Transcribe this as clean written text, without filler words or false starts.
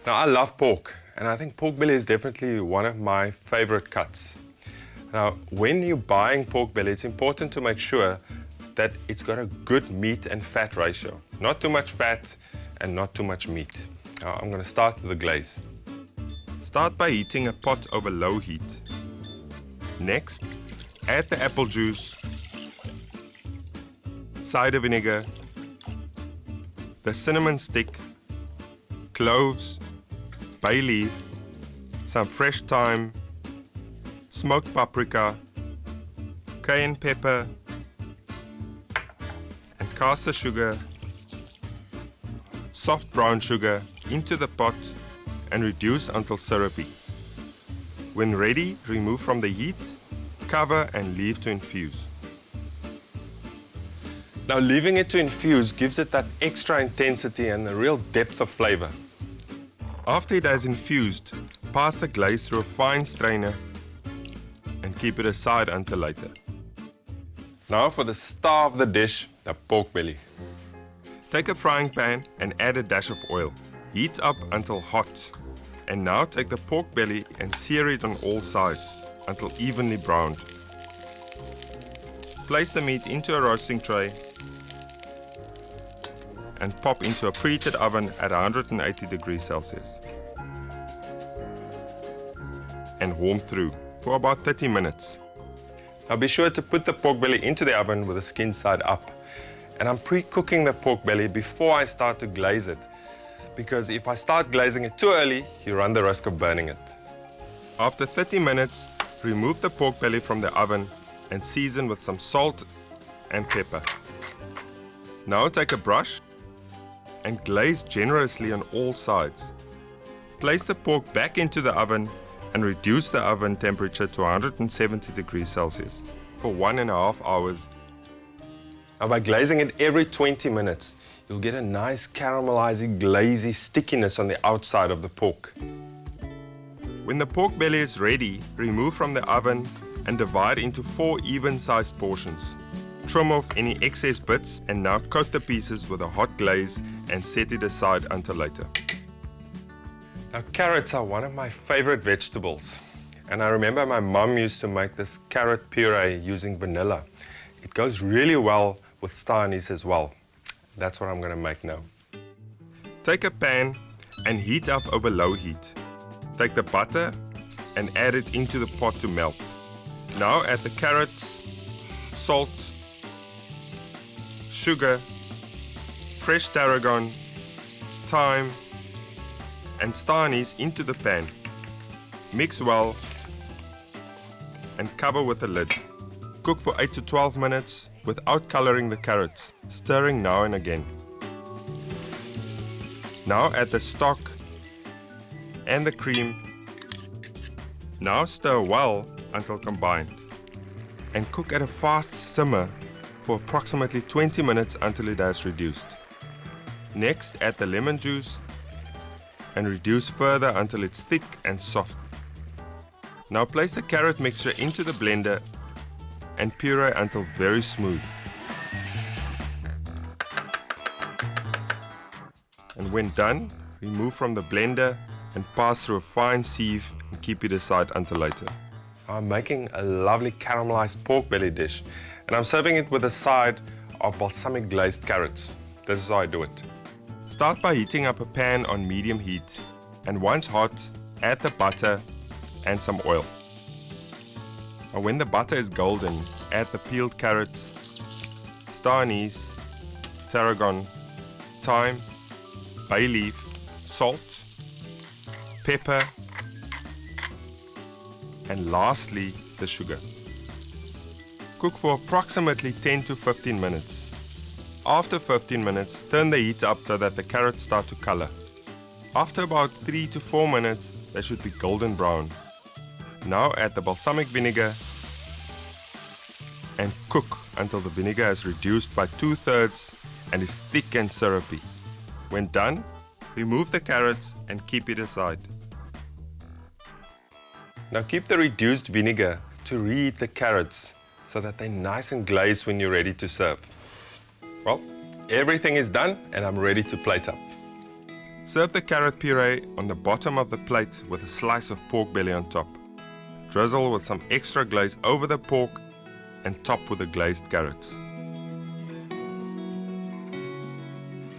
Now, I love pork, and I think pork belly is definitely one of my favorite cuts. Now, when you're buying pork belly, it's important to make sure that it's got a good meat and fat ratio. Not too much fat and not too much meat. Now, I'm going to start with the glaze. Start by heating a pot over low heat. Next, add the apple juice, cider vinegar, the cinnamon stick, cloves, bay leaf, some fresh thyme, smoked paprika, cayenne pepper, and caster sugar, soft brown sugar into the pot and reduce until syrupy. When ready, remove from the heat, cover and leave to infuse. Now, leaving it to infuse gives it that extra intensity and a real depth of flavor. After it has infused, pass the glaze through a fine strainer and keep it aside until later. Now for the star of the dish, the pork belly. Take a frying pan and add a dash of oil. Heat up until hot. And now take the pork belly and sear it on all sides until evenly browned. Place the meat into a roasting tray and pop into a preheated oven at 180 degrees Celsius. And warm through for about 30 minutes. Now be sure to put the pork belly into the oven with the skin side up. And I'm pre-cooking the pork belly before I start to glaze it, because if I start glazing it too early, you run the risk of burning it. After 30 minutes, remove the pork belly from the oven and season with some salt and pepper. Now take a brush and glaze generously on all sides. Place the pork back into the oven and reduce the oven temperature to 170 degrees Celsius for 1.5 hours. Now, by glazing it every 20 minutes, you'll get a nice caramelizing, glazy stickiness on the outside of the pork. When the pork belly is ready, remove from the oven and divide into 4 even-sized portions. Trim off any excess bits and now coat the pieces with a hot glaze and set it aside until later. Now, carrots are one of my favorite vegetables. And I remember my mum used to make this carrot puree using vanilla. It goes really well with star anise as well. That's what I'm going to make now. Take a pan and heat up over low heat. Take the butter and add it into the pot to melt. Now add the carrots, salt, sugar, fresh tarragon, thyme, and star anise into the pan. Mix well and cover with a lid. Cook for 8 to 12 minutes without coloring the carrots, stirring now and again. Now add the stock and the cream. Now stir well until combined and cook at a fast simmer for approximately 20 minutes until it has reduced. Next, add the lemon juice and reduce further until it's thick and soft. Now place the carrot mixture into the blender and puree until very smooth. And when done, remove from the blender and pass through a fine sieve and keep it aside until later. I'm making a lovely caramelized pork belly dish, and I'm serving it with a side of balsamic glazed carrots. This is how I do it. Start by heating up a pan on medium heat, and once hot, add the butter and some oil. Now when the butter is golden, add the peeled carrots, star anise, tarragon, thyme, bay leaf, salt, pepper, and lastly, the sugar. Cook for approximately 10 to 15 minutes. After 15 minutes, turn the heat up so that the carrots start to color. After about 3 to 4 minutes, they should be golden brown. Now add the balsamic vinegar and cook until the vinegar is reduced by 2/3 and is thick and syrupy. When done, remove the carrots and keep it aside. Now keep the reduced vinegar to reheat the carrots so that they're nice and glazed when you're ready to serve. Well, everything is done and I'm ready to plate up. Serve the carrot puree on the bottom of the plate with a slice of pork belly on top. Drizzle with some extra glaze over the pork and top with the glazed carrots.